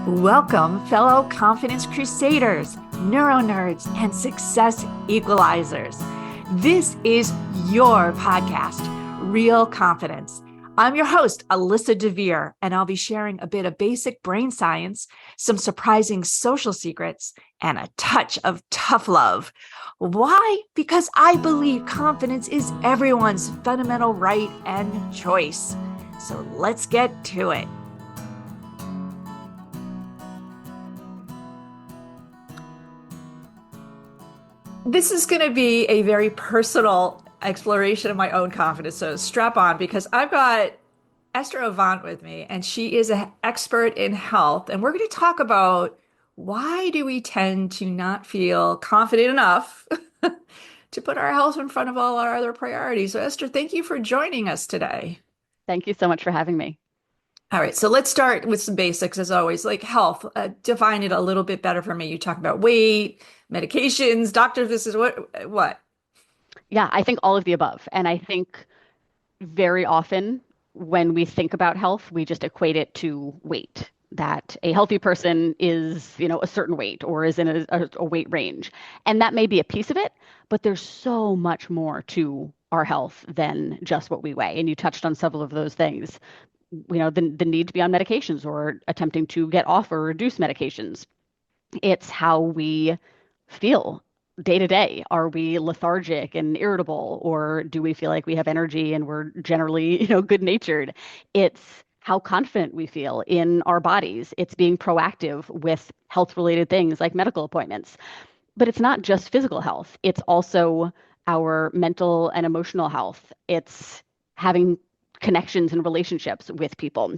Welcome, fellow confidence crusaders, neuro nerds, and success equalizers. This is your podcast, Real Confidence. I'm your host, Alyssa DeVere, and I'll be sharing a bit of basic brain science, some surprising social secrets, and a touch of tough love. Why? Because I believe confidence is everyone's fundamental right and choice. So let's get to it. This is going to be a very personal exploration of my own confidence. So strap on because I've got Esther Avant with me, and she is an expert in health. And we're going to talk about why do we tend to not feel confident enough to put our health in front of all our other priorities. So, Esther, thank you for joining us today. Thank you so much for having me. All right, so let's start with some basics as always, like health. Define it a little bit better for me. You talk about weight, medications, doctor visits, what? Yeah, I think all of the above. And I think very often when we think about health, we just equate it to weight, that a healthy person is, a certain weight or is in a weight range. And that may be a piece of it, but there's so much more to our health than just what we weigh. And you touched on several of those things. The need to be on medications or attempting to get off or reduce medications. It's how we feel day to day. Are we lethargic and irritable, or do we feel like we have energy and we're generally, good natured? It's how confident we feel in our bodies. It's being proactive with health related things like medical appointments. But it's not just physical health, it's also our mental and emotional health. It's having connections and relationships with people.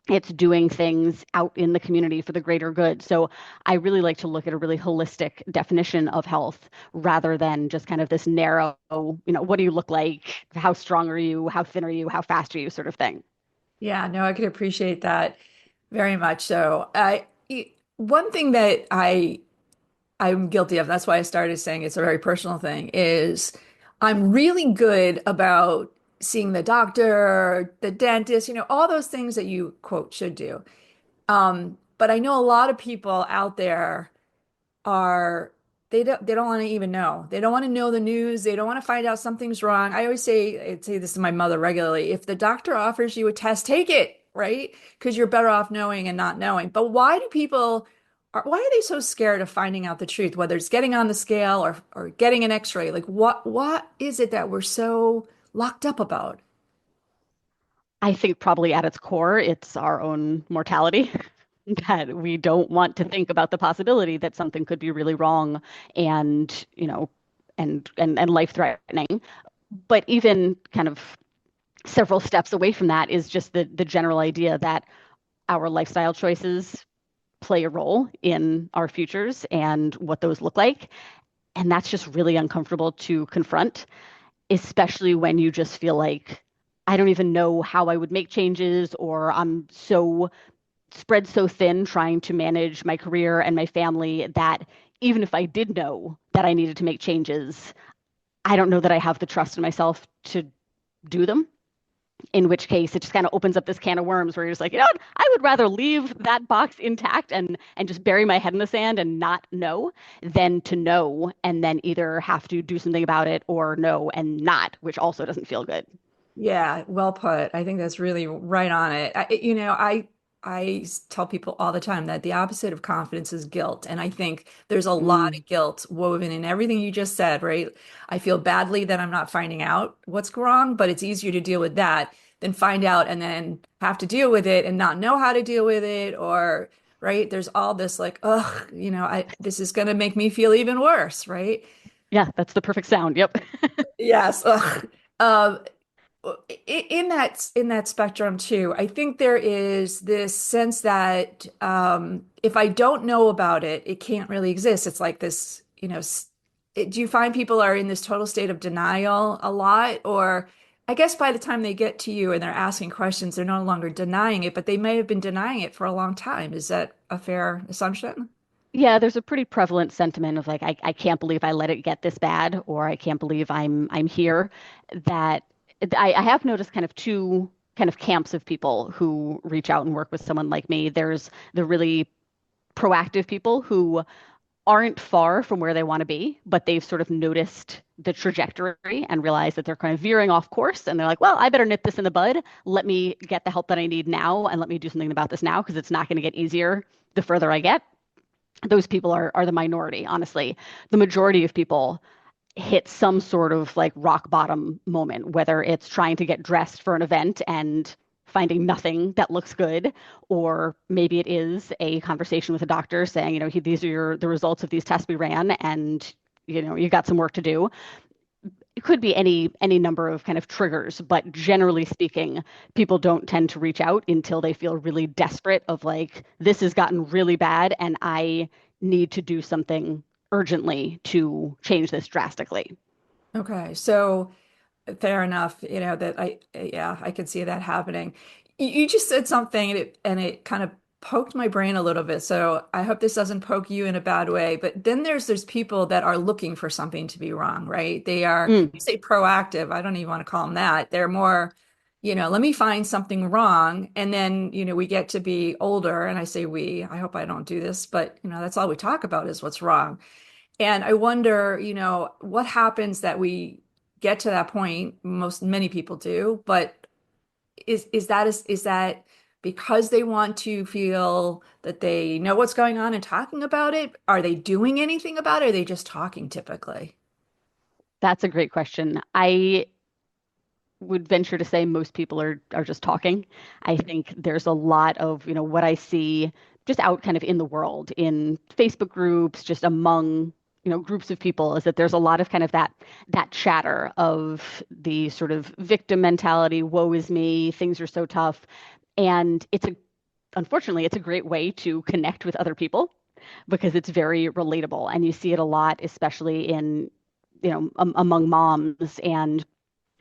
It's doing things out in the community for the greater good. So I really like to look at a really holistic definition of health rather than just kind of this narrow, what do you look like? How strong are you? How thin are you? How fast are you? Sort of thing. Yeah, no, I could appreciate that very much. So, one thing that I'm guilty of, that's why I started saying it's a very personal thing, is I'm really good about seeing the doctor, the dentist, all those things that you quote should do. But I know a lot of people out there are they don't want to even know. They don't want to know the news. They don't want to find out something's wrong. I say this to my mother regularly. If the doctor offers you a test, take it, right? Because you're better off knowing and not knowing. But why are they so scared of finding out the truth, whether it's getting on the scale or getting an x-ray? Like what is it that we're so locked up about? I think probably at its core, it's our own mortality. That we don't want to think about the possibility that something could be really wrong and, and life threatening. But even kind of several steps away from that is just the general idea that our lifestyle choices play a role in our futures and what those look like. And that's just really uncomfortable to confront, especially when you just feel like I don't even know how I would make changes, or I'm so spread so thin trying to manage my career and my family that even if I did know that I needed to make changes, I don't know that I have the trust in myself to do them. In which case, it just kind of opens up this can of worms where you're just like, what? I would rather leave that box intact and just bury my head in the sand and not know than to know and then either have to do something about it or know and not, which also doesn't feel good. Yeah, well put. I think that's really right on it. I tell people all the time that the opposite of confidence is guilt, and I think there's a lot Mm, of guilt woven in everything you just said, right? I feel badly that I'm not finding out what's wrong, but it's easier to deal with that than find out and then have to deal with it and not know how to deal with it, or right? There's all this like, ugh, this is going to make me feel even worse, right? yeah, that's the perfect sound. Yep. Yes. Ugh. Um, in that spectrum too, I think there is this sense that if I don't know about it, it can't really exist. It's like this, do you find people are in this total state of denial a lot? Or I guess by the time they get to you and they're asking questions, they're no longer denying it, but they may have been denying it for a long time. Is that a fair assumption? Yeah, there's a pretty prevalent sentiment of like, I can't believe I let it get this bad, or I can't believe I'm here. That I have noticed kind of two kind of camps of people who reach out and work with someone like me. There's the really proactive people who aren't far from where they want to be, but they've sort of noticed the trajectory and realized that they're kind of veering off course. And they're like, well, I better nip this in the bud. Let me get the help that I need now and let me do something about this now because it's not going to get easier the further I get. Those people are the minority, honestly. The majority of people hit some sort of like rock bottom moment, whether it's trying to get dressed for an event and finding nothing that looks good, or maybe it is a conversation with a doctor saying, these are the results of these tests we ran, and you've got some work to do. It could be any number of kind of triggers, but generally speaking, people don't tend to reach out until they feel really desperate of like, this has gotten really bad and I need to do something urgently to change this drastically. Okay, so fair enough, that yeah, I could see that happening. You just said something and it kind of poked my brain a little bit. So I hope this doesn't poke you in a bad way. But then there's people that are looking for something to be wrong, right? They are, Mm, you say proactive. I don't even want to call them that. They're more, let me find something wrong. And then, we get to be older, and I say we, I hope I don't do this, but that's all we talk about is what's wrong. And I wonder, what happens that we get to that point. Many people do, but is that because they want to feel that they know what's going on and talking about it? Are they doing anything about it? Or are they just talking typically? that's a great question. I would venture to say most people are just talking. I think there's a lot of, what I see just out kind of in the world, in Facebook groups, just among, groups of people, is that there's a lot of kind of that chatter of the sort of victim mentality, woe is me, things are so tough. And unfortunately, it's a great way to connect with other people because it's very relatable. And you see it a lot, especially in, among moms and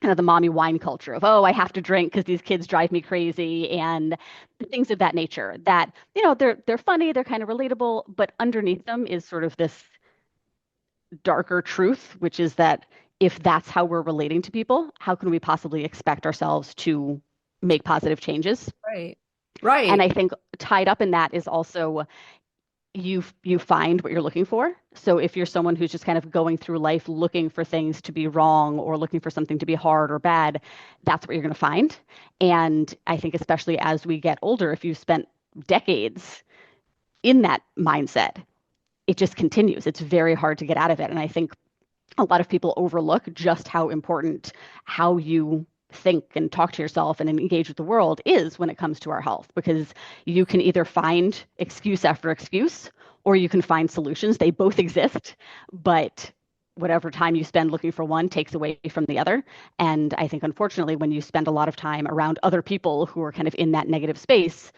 kind of the mommy wine culture of, oh, I have to drink because these kids drive me crazy and things of that nature that, they're funny, they're kind of relatable, but underneath them is sort of this darker truth, which is that if that's how we're relating to people, how can we possibly expect ourselves to make positive changes? Right. And Right. I think tied up in that is also you find what you're looking for. So if you're someone who's just kind of going through life looking for things to be wrong or looking for something to be hard or bad, that's what you're going to find. And I think especially as we get older, if you've spent decades in that mindset, it just continues. It's very hard to get out of it. And I think a lot of people overlook just how important how you think and talk to yourself and engage with the world is when it comes to our health, because you can either find excuse after excuse or you can find solutions. They both exist, but whatever time you spend looking for one takes away from the other. And I think, unfortunately, when you spend a lot of time around other people who are kind of in that negative space,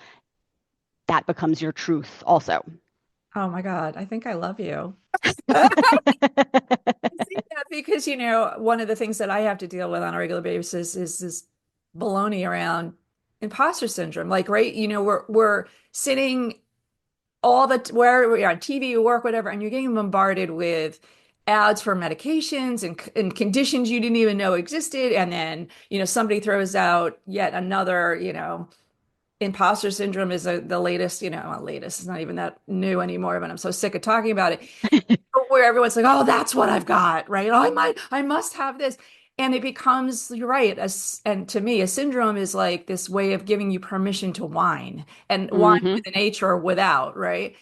that becomes your truth also. Oh my God, I think I love you. I say that because, one of the things that I have to deal with on a regular basis is this baloney around imposter syndrome. Like, right, we're sitting where we're on TV or work, whatever, and you're getting bombarded with ads for medications and conditions you didn't even know existed. And then, somebody throws out yet another, imposter syndrome is the latest, well, latest, it's not even that new anymore, but I'm so sick of talking about it, where everyone's like, oh, that's what I've got, right? Oh, I must have this. And it becomes, you're right. And to me, a syndrome is like this way of giving you permission to whine and whine Hmm. with an H or without, right?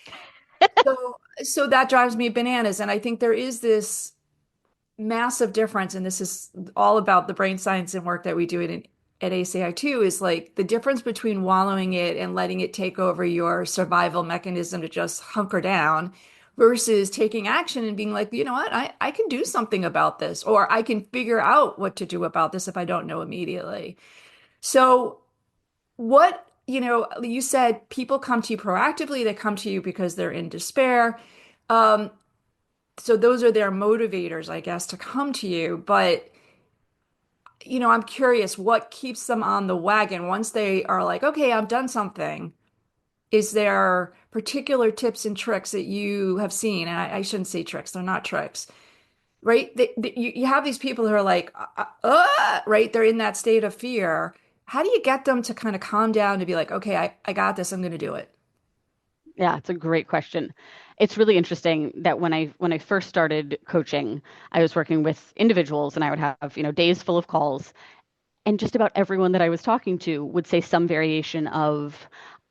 So that drives me bananas. And I think there is this massive difference, and this is all about the brain science and work that we do at ACI too, is like the difference between wallowing it and letting it take over your survival mechanism to just hunker down versus taking action and being like, you know what, I can do something about this, or I can figure out what to do about this if I don't know immediately. So you said people come to you proactively, they come to you because they're in despair. Um, so those are their motivators, I guess, to come to you. But, I'm curious what keeps them on the wagon once they are like, okay, I've done something. Is there particular tips and tricks that you have seen? And I shouldn't say tricks, they're not tricks, right? You have these people who are like, right? They're in that state of fear. How do you get them to kind of calm down to be like, okay, I got this, I'm going to do it? Yeah, it's a great question. It's really interesting that when I first started coaching, I was working with individuals and I would have, days full of calls, and just about everyone that I was talking to would say some variation of,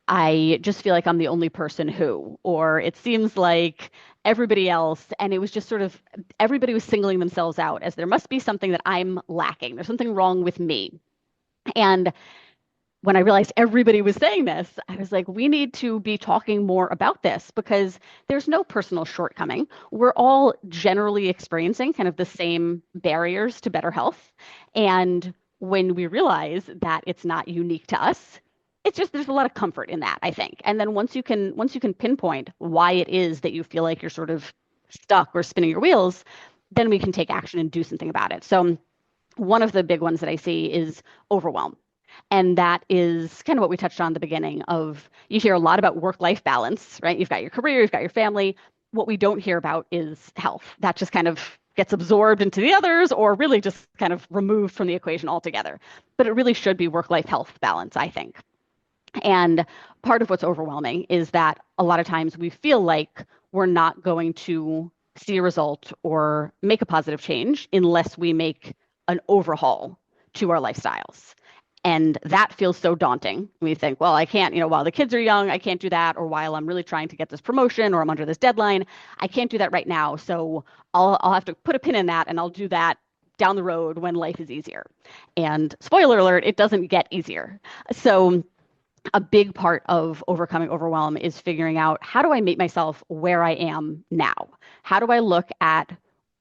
I just feel like I'm the only person who, or it seems like everybody else. And it was just sort of everybody was singling themselves out as there must be something that I'm lacking. There's something wrong with me. And when I realized everybody was saying this, I was like, we need to be talking more about this because there's no personal shortcoming. We're all generally experiencing kind of the same barriers to better health. And when we realize that it's not unique to us, it's just there's a lot of comfort in that, I think. And then once you can pinpoint why it is that you feel like you're sort of stuck or spinning your wheels, then we can take action and do something about it. So one of the big ones that I see is overwhelm. And that is kind of what we touched on at the beginning of you hear a lot about work-life balance, right? You've got your career, you've got your family. What we don't hear about is health. That just kind of gets absorbed into the others or really just kind of removed from the equation altogether. But it really should be work-life health balance, I think. And part of what's overwhelming is that a lot of times we feel like we're not going to see a result or make a positive change unless we make an overhaul to our lifestyles. And that feels so daunting. We think, well, I can't, while the kids are young, I can't do that. Or while I'm really trying to get this promotion or I'm under this deadline, I can't do that right now. So I'll have to put a pin in that and I'll do that down the road when life is easier. And spoiler alert, it doesn't get easier. So a big part of overcoming overwhelm is figuring out how do I meet myself where I am now? How do I look at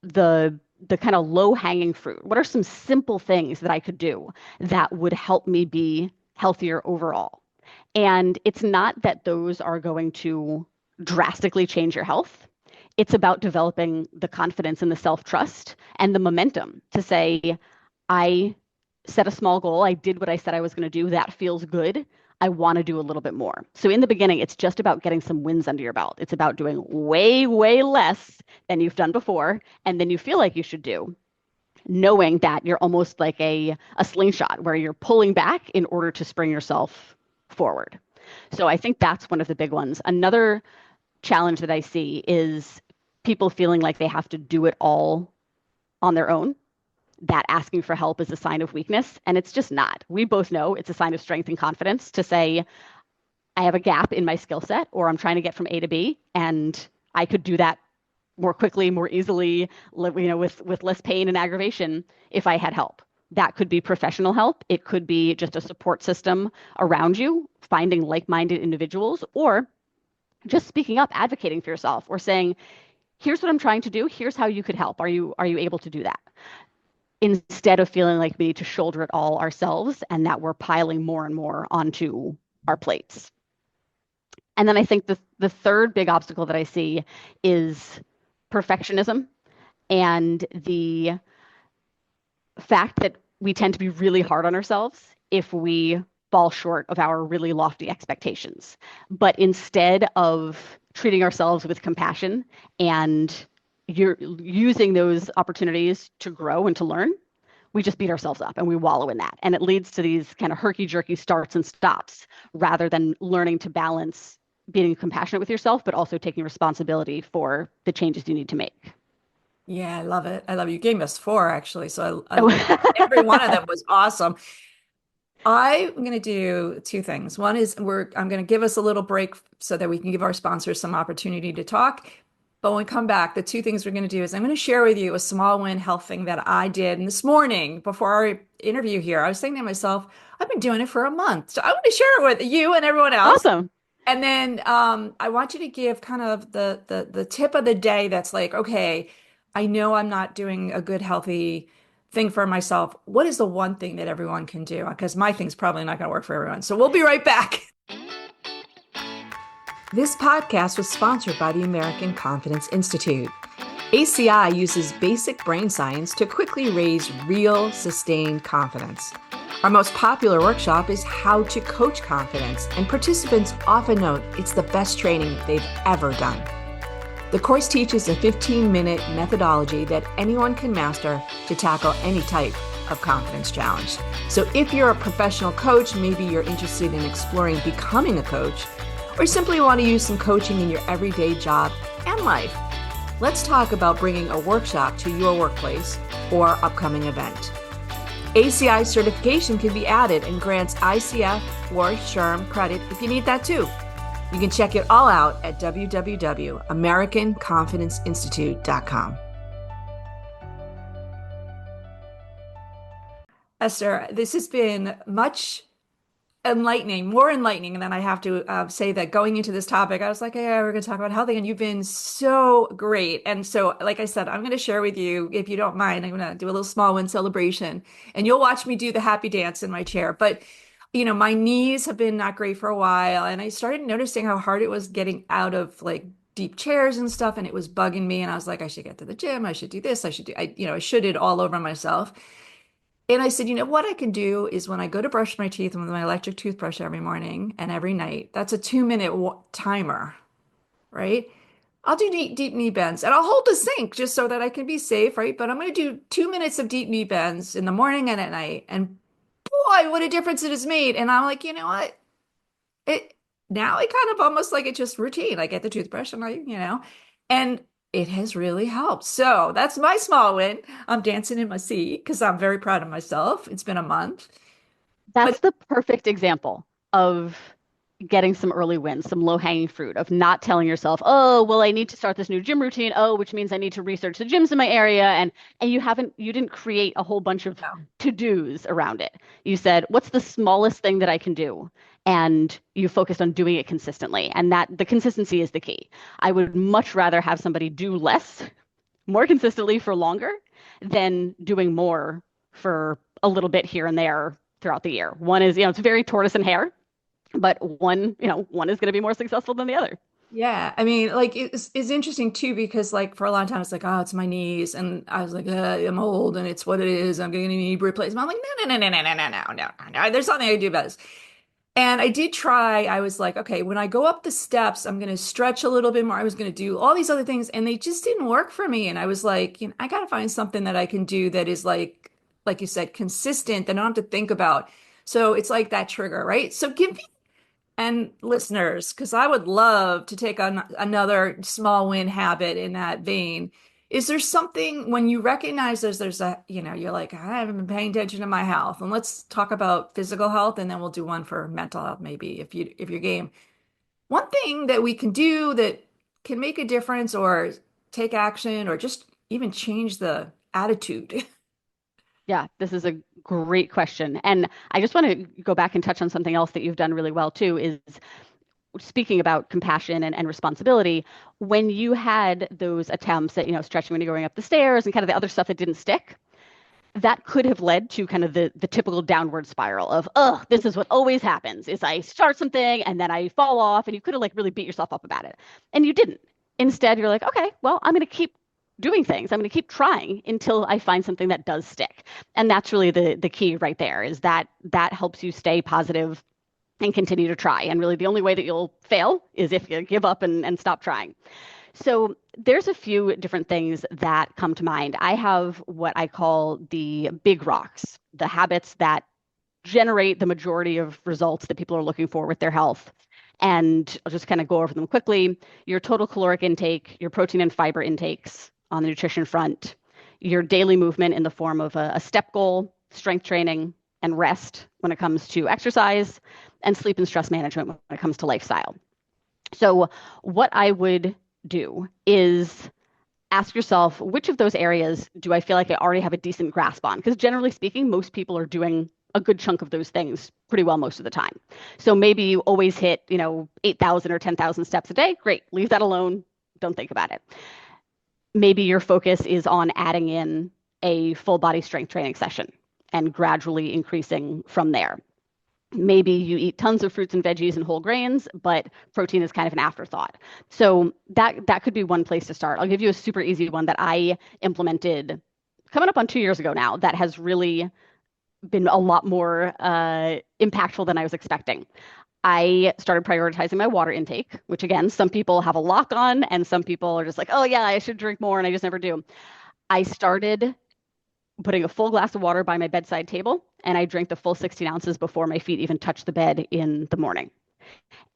the kind of low hanging fruit? What are some simple things that I could do that would help me be healthier overall? And it's not that those are going to drastically change your health. It's about developing the confidence and the self-trust and the momentum to say, I set a small goal. I did what I said I was going to do. That feels good. I want to do a little bit more. So in the beginning, it's just about getting some wins under your belt. It's about doing way, way less than you've done before and then you feel like you should do, knowing that you're almost like a slingshot where you're pulling back in order to spring yourself forward. So I think that's one of the big ones. Another challenge that I see is people feeling like they have to do it all on their own, that asking for help is a sign of weakness. And it's just not. We both know it's a sign of strength and confidence to say, I have a gap in my skill set, or I'm trying to get from A to B, and I could do that more quickly, more easily, with less pain and aggravation if I had help. That could be professional help. It could be just a support system around you, finding like-minded individuals, or just speaking up, advocating for yourself, or saying, here's what I'm trying to do. Here's how you could help. Are you able to do that? Instead of feeling like we need to shoulder it all ourselves and that we're piling more and more onto our plates. And then I think the third big obstacle that I see is perfectionism and the fact that we tend to be really hard on ourselves if we fall short of our really lofty expectations. But instead of treating ourselves with compassion and you're using those opportunities to grow and to learn, we just beat ourselves up and we wallow in that. And it leads to these kind of herky-jerky starts and stops rather than learning to balance being compassionate with yourself, but also taking responsibility for the changes you need to make. Yeah, I love it. I love it. You gave us four actually. So every one of Oh. them was awesome. I'm going to do two things. One is I'm going to give us a little break so that we can give our sponsors some opportunity to talk. But when we come back, the two things we're going to do is I'm going to share with you a small win health thing that I did. And this morning before our interview here, I was thinking to myself, I've been doing it for a month. So I want to share it with you and everyone else. Awesome. And then I want you to give kind of the tip of the day that's like, okay, I know I'm not doing a good, healthy thing for myself. What is the one thing that everyone can do? Because my thing's probably not going to work for everyone. So we'll be right back. This podcast was sponsored by the American Confidence Institute. ACI uses basic brain science to quickly raise real, sustained confidence. Our most popular workshop is How to Coach Confidence, and participants often note it's the best training they've ever done. The course teaches a 15-minute methodology that anyone can master to tackle any type of confidence challenge. So if you're a professional coach, maybe you're interested in exploring becoming a coach, or simply want to use some coaching in your everyday job and life. Let's talk about bringing a workshop to your workplace or upcoming event. ACI certification can be added and grants ICF or SHRM credit if you need that too. You can check it all out at www.americanconfidenceinstitute.com. Esther, this has been much enlightening, more enlightening than I have to say that going into this topic, I was like, yeah, we're going to talk about healthy, and you've been so great. And so, like I said, I'm going to share with you, if you don't mind, I'm going to do a little small win celebration, and you'll watch me do the happy dance in my chair. But, my knees have been not great for a while, and I started noticing how hard it was getting out of like deep chairs and stuff, and it was bugging me. And I was like, I should get to the gym. I should do this. I should it all over myself. And I said, what I can do is when I go to brush my teeth with my electric toothbrush every morning and every night, that's a 2 minute timer, right? I'll do deep knee bends and I'll hold the sink just so that I can be safe, right? But I'm going to do 2 minutes of deep knee bends in the morning and at night. And boy, what a difference it has made. And I'm like, you know what? It now it kind of almost like it's just routine. I get the toothbrush and and it has really helped. So that's my small win. I'm dancing in my seat because I'm very proud of myself. It's been a month. That's But the perfect example of getting some early wins, some low-hanging fruit of not telling yourself, "Oh, well, I need to start this new gym routine. Oh, which means I need to research the gyms in my area." And you didn't create a whole bunch of no. to-dos around it. You said, "What's the smallest thing that I can do?" And you focused on doing it consistently. And that the consistency is the key. I would much rather have somebody do less more consistently for longer than doing more for a little bit here and there throughout the year. One is, it's very tortoise and hare, but one is going to be more successful than the other. Yeah, I mean, like it's interesting too because like for a long time it's like, oh, it's my knees, and I was like, I'm old, and it's what it is. I'm going to need replacement. I'm like, no, no, no, no, no, no, no, no, no. There's something I can do about this. And I did try. I was like, okay, when I go up the steps, I'm going to stretch a little bit more. I was going to do all these other things, and they just didn't work for me. And I was like, I got to find something that I can do that is like you said, consistent, that I don't have to think about. So it's like that trigger, right? So give me and listeners, because I would love to take on another small win habit in that vein. Is there something when you recognize there's a, you're like, I haven't been paying attention to my health. And let's talk about physical health, and then we'll do one for mental health, maybe if you're game. One thing that we can do that can make a difference or take action or just even change the attitude. Yeah, this is a great question. And I just want to go back and touch on something else that you've done really well too, is speaking about compassion and responsibility. When you had those attempts at, stretching when you're going up the stairs and kind of the other stuff that didn't stick, that could have led to kind of the typical downward spiral of, oh, this is what always happens is I start something and then I fall off, and you could have like really beat yourself up about it. And you didn't. Instead, you're like, okay, well, I'm going to keep doing things. I'm going to keep trying until I find something that does stick. And that's really the key right there, is that helps you stay positive and continue to try. And really the only way that you'll fail is if you give up and stop trying. So there's a few different things that come to mind. I have what I call the big rocks, the habits that generate the majority of results that people are looking for with their health. And I'll just kind of go over them quickly. Your total caloric intake, your protein and fiber intakes on the nutrition front, your daily movement in the form of a step goal, strength training, and rest when it comes to exercise, and sleep and stress management when it comes to lifestyle. So what I would do is ask yourself, which of those areas do I feel like I already have a decent grasp on? Because generally speaking, most people are doing a good chunk of those things pretty well most of the time. So maybe you always hit, 8,000 or 10,000 steps a day. Great. Leave that alone. Don't think about it. Maybe your focus is on adding in a full body strength training session and gradually increasing from there. Maybe you eat tons of fruits and veggies and whole grains, but protein is kind of an afterthought. So that could be one place to start. I'll give you a super easy one that I implemented coming up on 2 years ago now that has really been a lot more impactful than I was expecting. I started prioritizing my water intake, which again, some people have a lock on and some people are just like, oh yeah, I should drink more, and I just never do. I started putting a full glass of water by my bedside table, and I drank the full 16 ounces before my feet even touched the bed in the morning.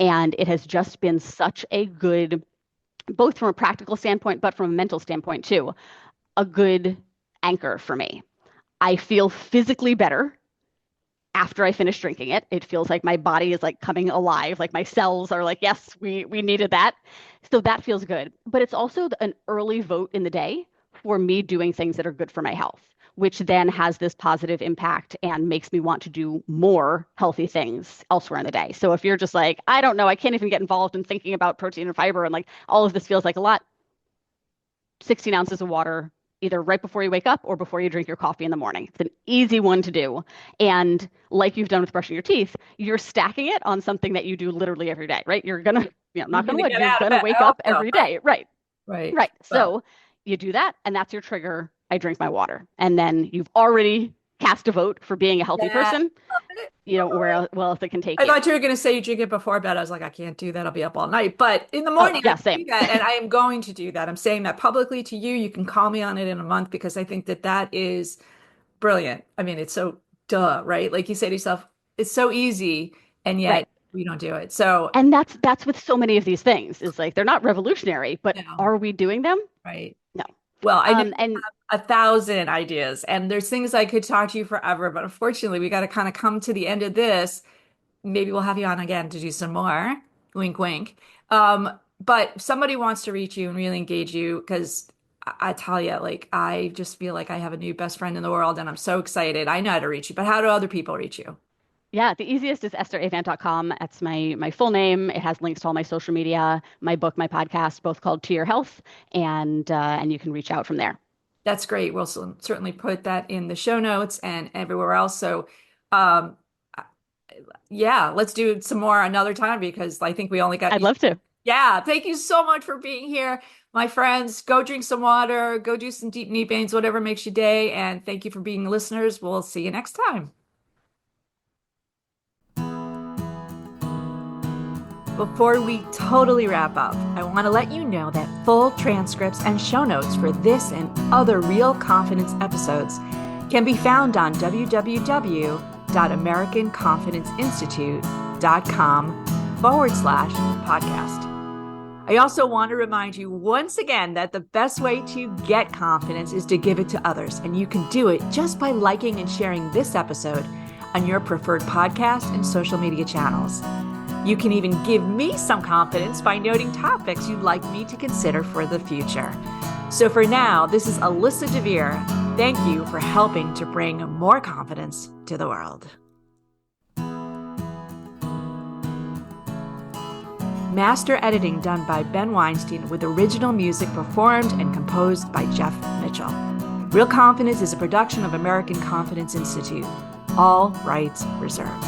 And it has just been such a good, both from a practical standpoint, but from a mental standpoint too, a good anchor for me. I feel physically better after I finish drinking it. It feels like my body is like coming alive, like my cells are like, yes, we needed that. So that feels good. But it's also an early vote in the day for me doing things that are good for my health, which then has this positive impact and makes me want to do more healthy things elsewhere in the day. So if you're just like, I don't know, I can't even get involved in thinking about protein and fiber and like all of this feels like a lot, 16 ounces of water, either right before you wake up or before you drink your coffee in the morning. It's an easy one to do. And like you've done with brushing your teeth, you're stacking it on something that you do literally every day, right? You're going to, You're knock on gonna wood, get you're out of going to bed. wake I hope up so. every day. Right. Right. Right. Well, So you do that, and that's your trigger. I drink my water. And then you've already cast a vote for being a healthy yeah. person. Where else it can take I you. thought you were going to say you drink it before bed. I was like, I can't do that. I'll be up all night. But in the Oh, morning, I yeah, can same. do that. And I am going to do that. I'm saying that publicly to you. You can call me on it in a month because I think that that is brilliant. I mean, it's so duh, right? Like you say to yourself, it's so easy, and Right. yet we don't do it. So, And that's with so many of these things. Is like they're not revolutionary, but no, are we doing them? right. No. Well, I know And 1,000 ideas, and there's things I could talk to you forever, but unfortunately, we got to kind of come to the end of this. Maybe we'll have you on again to do some more. Wink, wink. But if somebody wants to reach you and really engage you, because I tell you, like, I just feel like I have a new best friend in the world, and I'm so excited. I know how to reach you, but how do other people reach you? yeah, the easiest is estheravant.com. That's my full name. It has links to all my social media, my book, my podcast, both called To Your Health, and you can reach out from there. That's great. We'll certainly put that in the show notes and everywhere else. So, um, yeah, let's do some more another time because I think we only got I'd you. love to. Yeah, thank you so much for being here, my friends. Go drink some water, go do some deep knee bends, whatever makes your day. And thank you for being listeners. We'll see you next time. Before we totally wrap up, I want to let you know that full transcripts and show notes for this and other Real Confidence episodes can be found on www.americanconfidenceinstitute.com/podcast. I also want to remind you once again that the best way to get confidence is to give it to others, and you can do it just by liking and sharing this episode on your preferred podcast and social media channels. You can even give me some confidence by noting topics you'd like me to consider for the future. So for now, this is Alyssa DeVere. Thank you for helping to bring more confidence to the world. Master editing done by Ben Weinstein with original music performed and composed by Jeff Mitchell. Real Confidence is a production of American Confidence Institute. All rights reserved.